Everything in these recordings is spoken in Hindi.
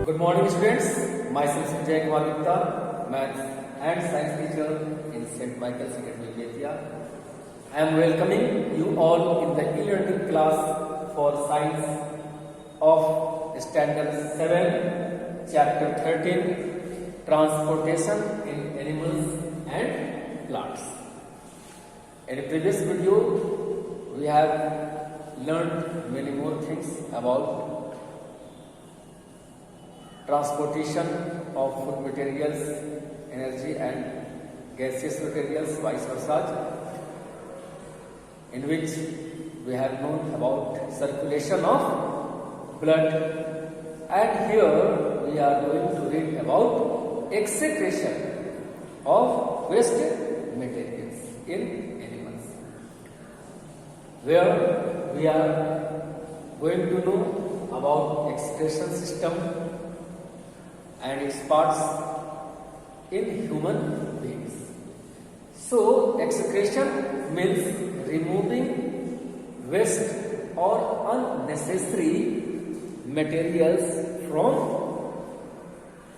Good morning, students. Myself Sanjay Kumar Gupta, Maths and Science teacher in St. Michael's Academy, Betia. I am welcoming you all in the e-learning class for Science of Standard 7, Chapter 13, Transportation in Animals and Plants. In the previous video, we have learned many more things about transportation of food materials, energy and gaseous materials, vice versa, in which we have known about circulation of blood, and here we are going to read about excretion of waste materials in animals, where we are going to know about excretion system and its parts in human beings. So, excretion means removing waste or unnecessary materials from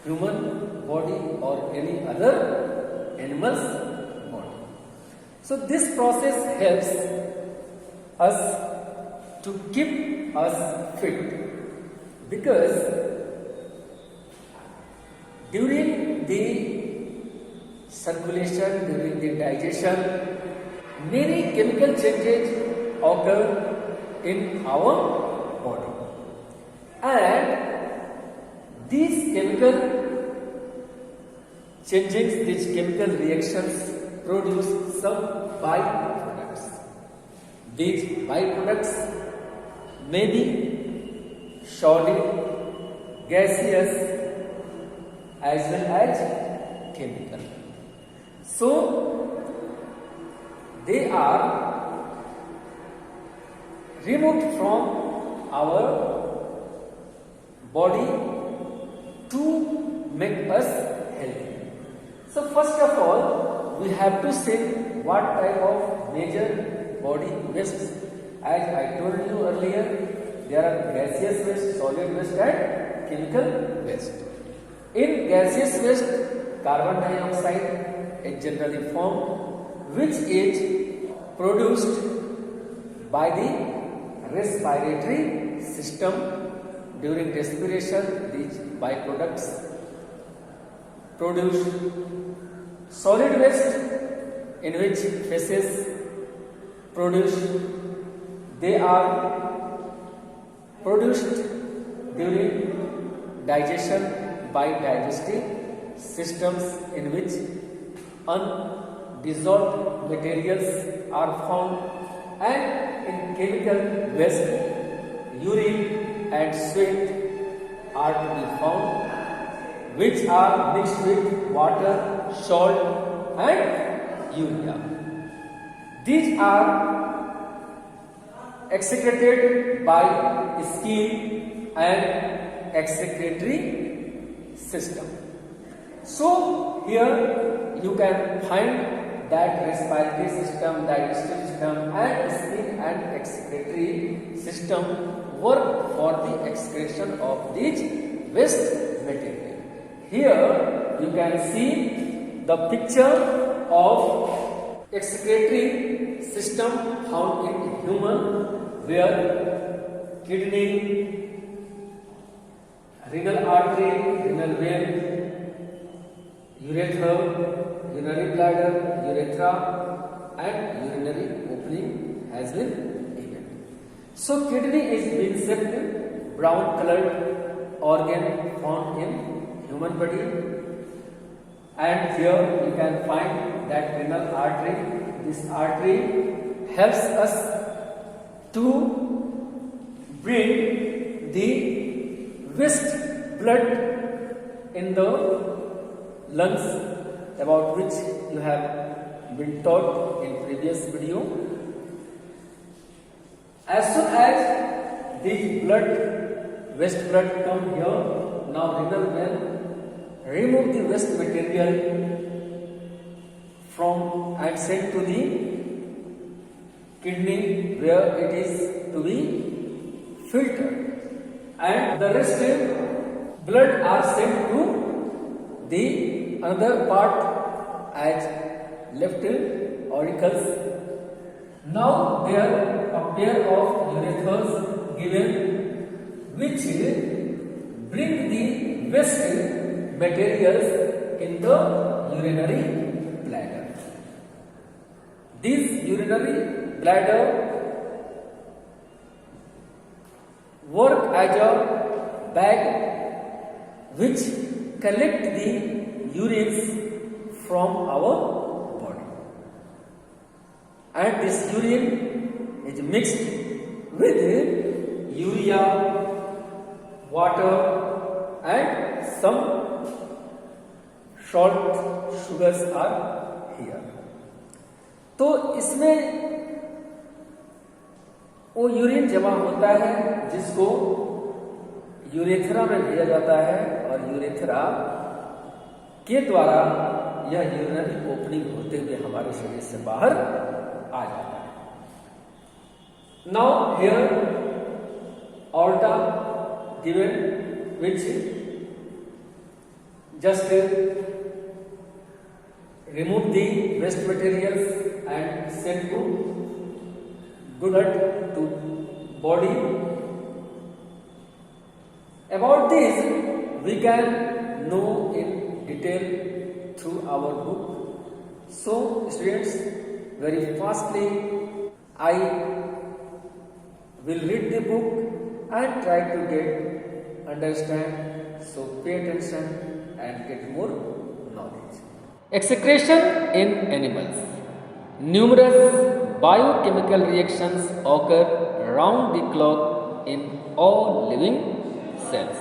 human body or any other animal's body. So, this process helps us to keep us fit, because during the circulation, during the digestion, many chemical changes occur in our body, and these chemical changes, these chemical reactions produce some byproducts. These byproducts may be solid, gaseous, as well as chemical. So, they are removed from our body to make us healthy. So, first of all, we have to see what type of major body wastes. As I told you earlier, there are gaseous waste, solid waste and chemical waste. In gaseous waste, carbon dioxide is generally formed, which is produced by the respiratory system. During respiration, these byproducts produce. Solid waste, in which feces produce, they are produced during digestion by digestive systems, in which undissolved materials are found, and in chemical waste, urine and sweat are to be found, which are mixed with water, salt and urea. These are excreted by skin and excretory system. So, here you can find that respiratory system, digestive system and skin and excretory system work for the excretion of these waste material. Here you can see the picture of excretory system found in human, where kidney, renal artery, renal vein, urethra, urinary bladder, urethra and urinary opening has been given. So, kidney is being said brown colored organ found in human body, and here you can find that renal artery. This artery helps us to bring the waste blood in the lungs, about which you have been taught in previous video. As soon as the waste blood come here, now renal vein remove the waste material from and sent to the kidney, where it is to be filtered, and the rest blood are sent to the another part as left auricles. Now there a pair of urethras given which bring the waste materials in the urinary bladder. This urinary bladder work as a bag which collect the urines from our body, and this urine is mixed with urea, water and some salt sugars are here. तो इसमें वो यूरिन जमा होता है जिसको यूरेथ्रा में भेजा जाता है, और यूरेथ्रा के द्वारा यह यूरिनरी ओपनिंग होते हुए हमारे शरीर से बाहर आ जाता है. Now here aorta given which just remove the waste materials and send to blood to body. About this we can know in detail through our book. So students, very fastly I will read the book and try to get understand. So pay attention and get more knowledge. Excretion in animals. Numerous biochemical reactions occur round the clock in all living cells.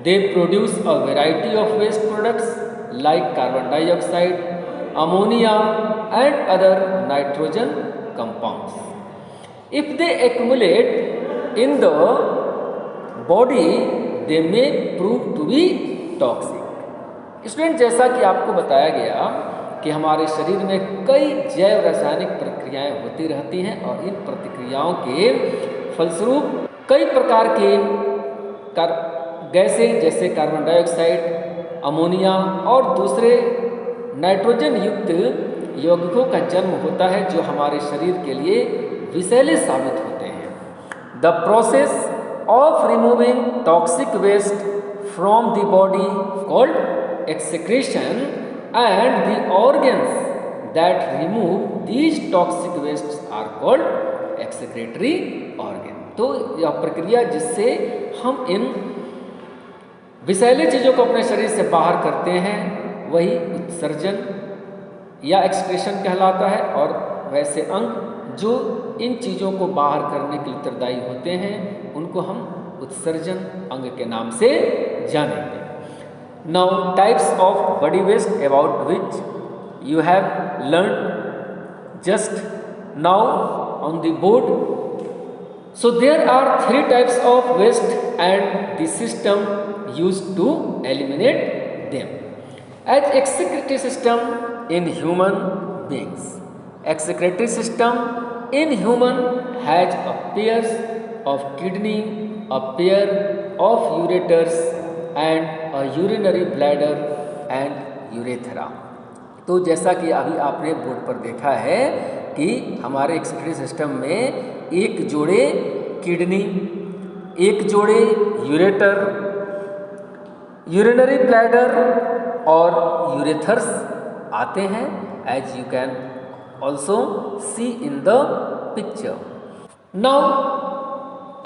They produce a variety of waste products like carbon dioxide, ammonia and other nitrogen compounds. If they accumulate in the body, they may prove to be toxic. Student, जैसा कि आपको बताया गया कि हमारे शरीर में कई जैव रासायनिक प्रक्रियाएं होती रहती हैं, और इन प्रतिक्रियाओं के फलस्वरूप कई प्रकार के गैसें जैसे कार्बन डाइऑक्साइड, अमोनिया और दूसरे नाइट्रोजन युक्त यौगिकों का जन्म होता है जो हमारे शरीर के लिए विषैले साबित होते हैं. The process of removing toxic waste from the body called excretion and the organs that remove these toxic wastes are called excretory organ. तो यह प्रक्रिया जिससे हम इन विषैले चीज़ों को अपने शरीर से बाहर करते हैं वही उत्सर्जन या एक्सक्रीशन कहलाता है, और वैसे अंग जो इन चीज़ों को बाहर करने के लिए उत्तरदायी होते हैं उनको हम उत्सर्जन अंग के नाम से जानेंगे. Now types of body waste about which you have learned just now on the board. So there are 3 types of waste and the system used to eliminate them. As excretory system in human beings. Excretory system in human has a pairs of kidney, a pair of ureters and a urinary bladder and urethra. तो जैसा कि अभी आपने बोर्ड पर देखा है कि हमारे एक्सक्रीटरी सिस्टम में एक जोड़े किडनी, एक जोड़े यूरेटर, यूरिनरी ब्लैडर और यूरेथर्स आते हैं, as you can also see in the picture. Now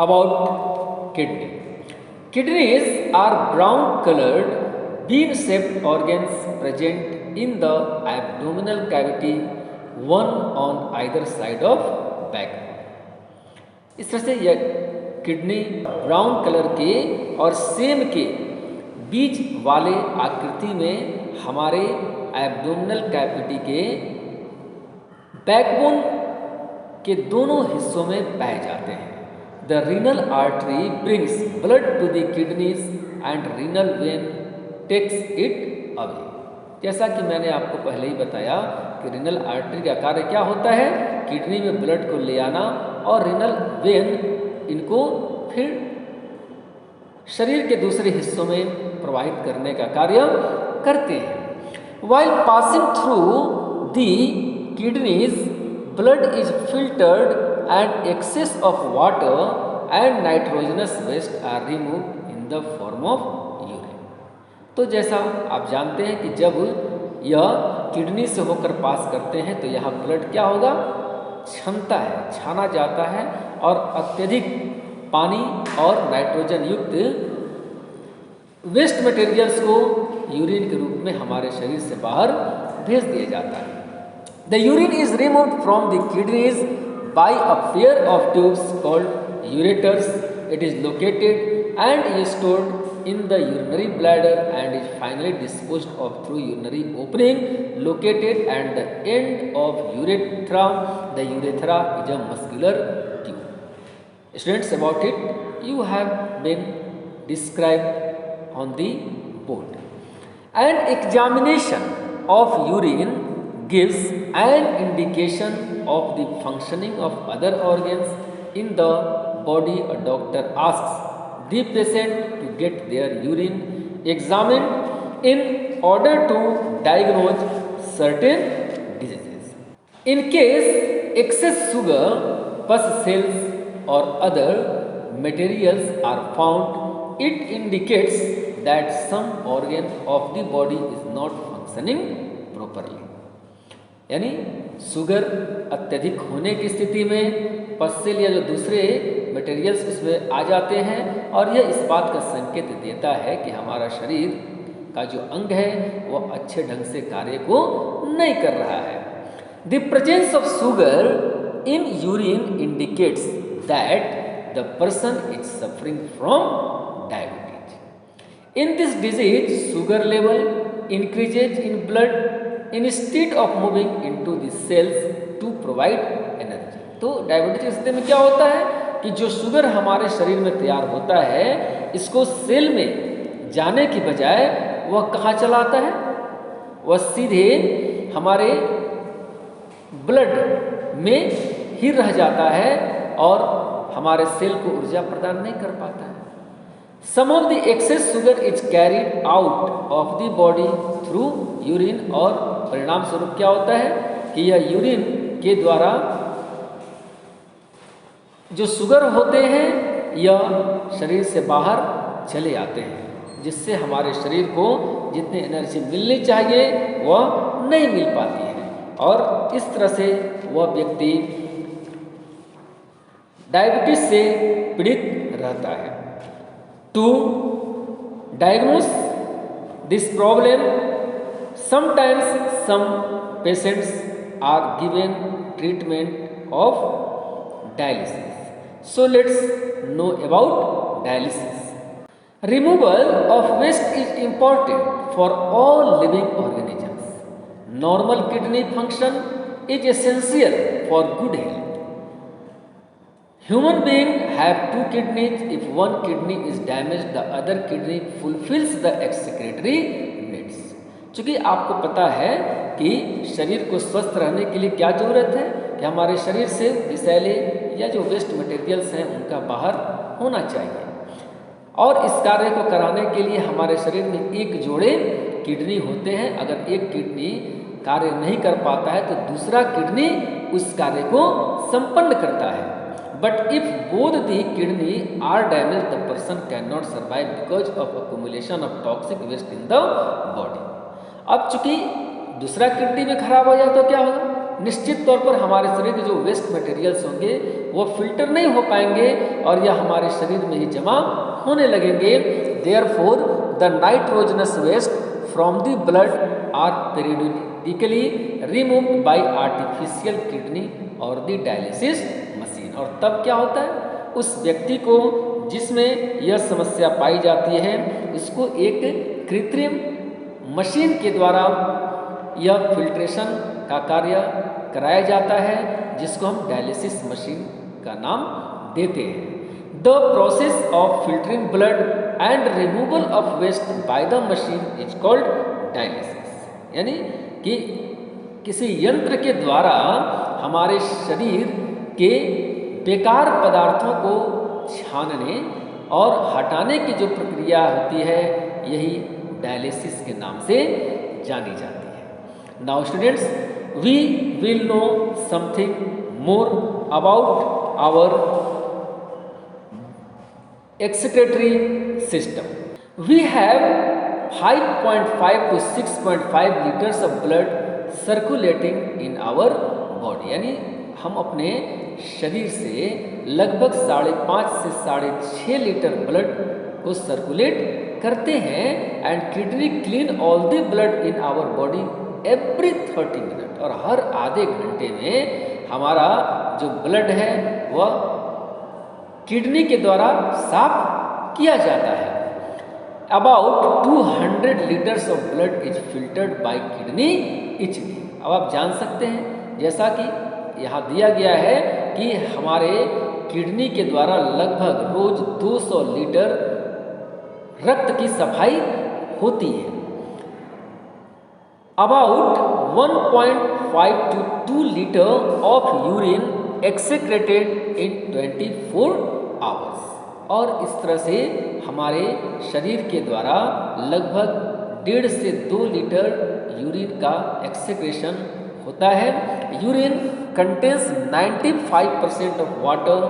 about kidney. Kidneys are brown colored bean shaped organs present in the abdominal cavity, one on either side of backbone. इस तरह से यह किडनी ब्राउन कलर के और सेम के बीज वाले आकृति में हमारे एब्डोमिनल कैविटी के बैकबोन के दोनों हिस्सों में पाए जाते हैं. The renal artery brings blood to the kidneys and renal vein takes it away. जैसा कि मैंने आपको पहले ही बताया कि रिनल आर्टरी का कार्य क्या होता है, किडनी में ब्लड को ले आना और रिनल वेन इनको फिर शरीर के दूसरे हिस्सों में प्रवाहित करने का कार्य करते हैं। While passing through the kidneys, blood is filtered and excess of water and nitrogenous waste are removed in the form of urine. तो जैसा आप जानते हैं कि जब यह किडनी से होकर पास करते हैं तो यहाँ ब्लड क्या होगा, छनता है, छाना जाता है और अत्यधिक पानी और नाइट्रोजन युक्त वेस्ट मटेरियल्स को यूरिन के रूप में हमारे शरीर से बाहर भेज दिया जाता है। The urine is removed from the kidneys by a pair of tubes called ureters. It is located and is stored in the urinary bladder and is finally disposed of through urinary opening located at the end of urethra. The urethra is a muscular tube. Students, about it you have been described on the board. An examination of urine gives an indication of the functioning of other organs in the body. A doctor asks the patient to get their urine examined in order to diagnose certain diseases. In case excess sugar, pus cells or other materials are found, it indicates that some organ of the body is not functioning properly. यानी शुगर अत्यधिक होने की स्थिति में पस्सेल या जो दूसरे मटेरियल्स उसमें आ जाते हैं और यह इस बात का संकेत देता है कि हमारा शरीर का जो अंग है वो अच्छे ढंग से कार्य को नहीं कर रहा है। The presence of sugar in urine indicates that the person is suffering from diabetes. In this disease, sugar level increases in blood instead of moving into the cells to provide energy. तो डायबिटीज की स्थिति में क्या होता है कि जो शुगर हमारे शरीर में तैयार होता है इसको सेल में जाने की बजाय वह कहाँ चला आता है, वह सीधे हमारे ब्लड में ही रह जाता है और हमारे सेल को ऊर्जा प्रदान नहीं कर पाता है। Some of the excess sugar is carried out of the body through urine और परिणाम स्वरूप क्या होता है कि यह यूरिन के द्वारा जो शुगर होते हैं यह शरीर से बाहर चले आते हैं, जिससे हमारे शरीर को जितनी एनर्जी मिलनी चाहिए वह नहीं मिल पाती है और इस तरह से वह व्यक्ति डायबिटीज से पीड़ित रहता है। To diagnose this problem sometimes some patients are given treatment of dialysis. So let's know about dialysis. Removal of waste is important for all living organisms. Normal kidney function is essential for good health. Human beings have two kidneys. If one kidney is damaged, the other kidney fulfills the excretory needs. चूँकि आपको पता है कि शरीर को स्वस्थ रहने के लिए क्या जरूरत है कि हमारे शरीर से विषैले या जो वेस्ट मटेरियल्स हैं उनका बाहर होना चाहिए और इस कार्य को कराने के लिए हमारे शरीर में एक जोड़े किडनी होते हैं। अगर एक किडनी कार्य नहीं कर पाता है तो दूसरा किडनी उस कार्य को संपन्न करता है। But if both the kidney are damaged, the person cannot survive because of accumulation of toxic waste in the body. अब चूंकि दूसरा किडनी में खराब हो जाए तो क्या होगा, निश्चित तौर पर हमारे शरीर के जो वेस्ट मटेरियल्स होंगे वो फिल्टर नहीं हो पाएंगे और यह हमारे शरीर में ही जमा होने लगेंगे। Therefore, the nitrogenous waste from the blood are periodically removed by artificial kidney or the dialysis machine। और तब क्या होता है, उस व्यक्ति को जिसमें यह समस्या पाई जाती है इसको एक कृत्रिम मशीन के द्वारा यह फिल्ट्रेशन का कार्य कराया जाता है जिसको हम डायलिसिस मशीन का नाम देते हैं। The process of filtering blood and removal of waste by the machine is called dialysis. यानी कि किसी यंत्र के द्वारा हमारे शरीर के बेकार पदार्थों को छानने और हटाने की जो प्रक्रिया होती है यही डायलिसिस के नाम से जानी जाती है। Now students, we will know something more about our excretory system. We have 5.5 to 6.5 liters of blood circulating in our body. यानी हम अपने शरीर से लगभग 5.5 से 6.5 लीटर ब्लड को सर्कुलेट करते हैं। And kidney clean all the blood in our body every 30 minute. और हर आधे घंटे में हमारा जो ब्लड है वह किडनी के द्वारा साफ किया जाता है। About 200 litres of blood is filtered bye kidney each day. अब आप जान सकते हैं, जैसा कि यहाँ दिया गया है कि हमारे किडनी के द्वारा लगभग रोज 200 लीटर रक्त की सफाई होती है। About 1.5 to 2 litre of urine excreted in 24 hours. और इस तरह से हमारे शरीर के द्वारा लगभग 1.5 से 2 लीटर यूरिन का एक्सेक्रेशन होता है। Urine contains 95% of water,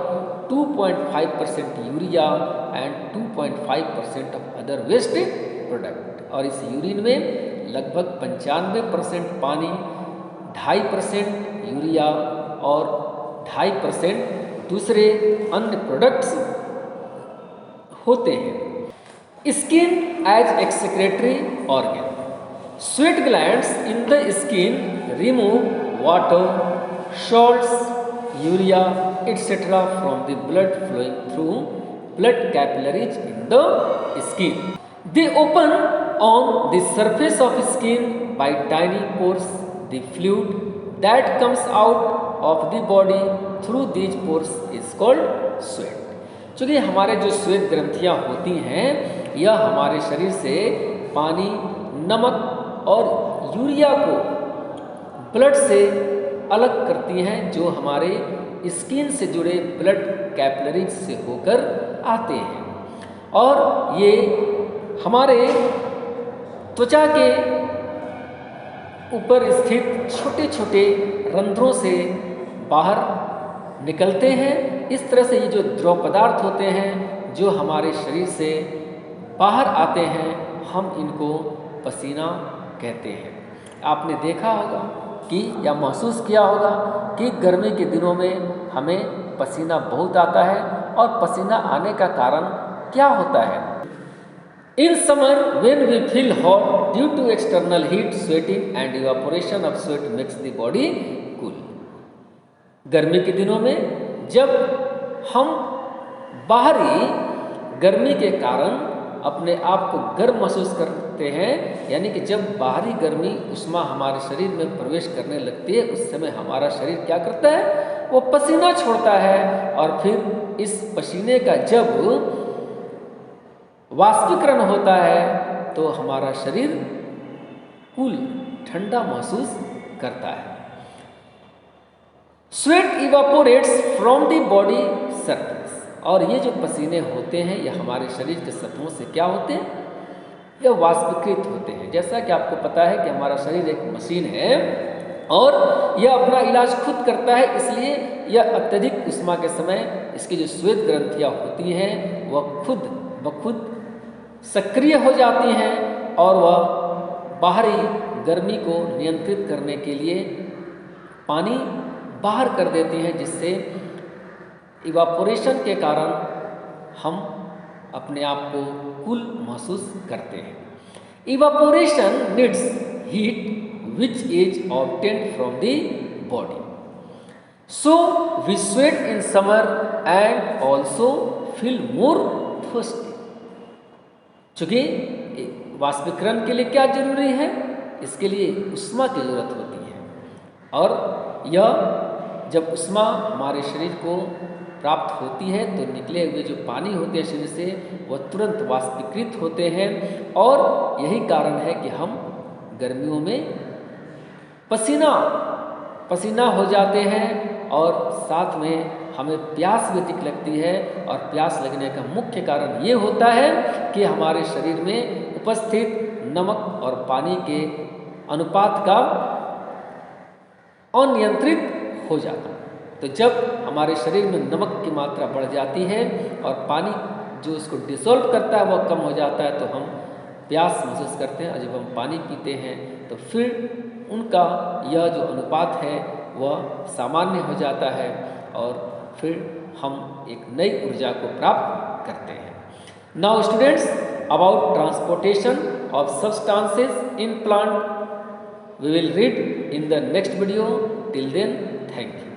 2.5% urea and 2.5% of other waste product. और इस यूरिन में लगभग 95% पानी, 2.5% यूरिया और 2.5% दूसरे अन्य प्रोडक्ट्स होते हैं। Skin as excretory organ. Sweat glands in the skin remove water, salts, urea etcetera from the blood flowing through blood capillaries in the skin. They open on the surface of skin by tiny pores. The fluid that comes out of the body through these pores is called sweat. चूँकि हमारे जो श्वेत ग्रंथियाँ होती हैं यह हमारे शरीर से पानी, नमक और यूरिया को ब्लड से अलग करती हैं, जो हमारे स्किन से जुड़े ब्लड कैपिलरीज से होकर आते हैं। और ये हमारे त्वचा के ऊपर स्थित छोटे छोटे रंध्रों से बाहर निकलते हैं। इस तरह से ये जो द्रव पदार्थ होते हैं जो हमारे शरीर से बाहर आते हैं, हम इनको पसीना कहते हैं। आपने देखा होगा कि या महसूस किया होगा कि गर्मी के दिनों में हमें पसीना बहुत आता है, और पसीना आने का कारण क्या होता है? In summer when we feel hot due to external heat, sweating and evaporation of sweat makes the body cool. गर्मी के दिनों में जब हम बाहरी गर्मी के कारण अपने आप को गर्म महसूस करते हैं, यानी कि जब बाहरी गर्मी उष्मा हमारे शरीर में प्रवेश करने लगती है, उस समय हमारा शरीर क्या करता है? वो पसीना छोड़ता है। और फिर इस पसीने का जब वाष्पीकरण होता है तो हमारा शरीर कूल, ठंडा महसूस करता है। Sweat evaporates from the body surface. और ये जो पसीने होते हैं यह हमारे शरीर के सतहों से क्या होते हैं? यह वाष्पीकृत होते हैं। जैसा कि आपको पता है कि हमारा शरीर एक मशीन है और यह अपना इलाज खुद करता है, इसलिए यह अत्यधिक उष्मा के समय इसकी जो श्वेत ग्रंथियाँ होती हैं वह खुद ब खुद सक्रिय हो जाती हैं और वह बाहरी गर्मी को नियंत्रित करने के लिए पानी बाहर कर देती हैं, जिससे इवापोरेशन के कारण हम अपने आप को कूल महसूस करते हैं। Evaporation needs heat which is obtained from the body, so we sweat in summer and also feel more thirsty. चूँकि वाष्पीकरण के लिए क्या जरूरी है? इसके लिए उष्मा की जरूरत होती है, और यह जब उष्मा हमारे शरीर को प्राप्त होती है तो निकले हुए जो पानी होते हैं शरीर से वह तुरंत वाष्पीकृत होते हैं। और यही कारण है कि हम गर्मियों में पसीना हो जाते हैं और साथ में हमें प्यास भी अधिक लगती है और प्यास लगने का मुख्य कारण ये होता है कि हमारे शरीर में उपस्थित नमक और पानी के अनुपात का अनियंत्रित हो जाना। तो जब हमारे शरीर में नमक की मात्रा बढ़ जाती है और पानी जो उसको डिसॉल्व करता है वह कम हो जाता है, तो हम प्यास महसूस करते हैं। और जब हम पानी पीते हैं तो फिर उनका यह जो अनुपात है वह सामान्य हो जाता है और फिर हम एक नई ऊर्जा को प्राप्त करते हैं। Now students, about transportation of substances in plant we will read in the next video. Till then, thank you.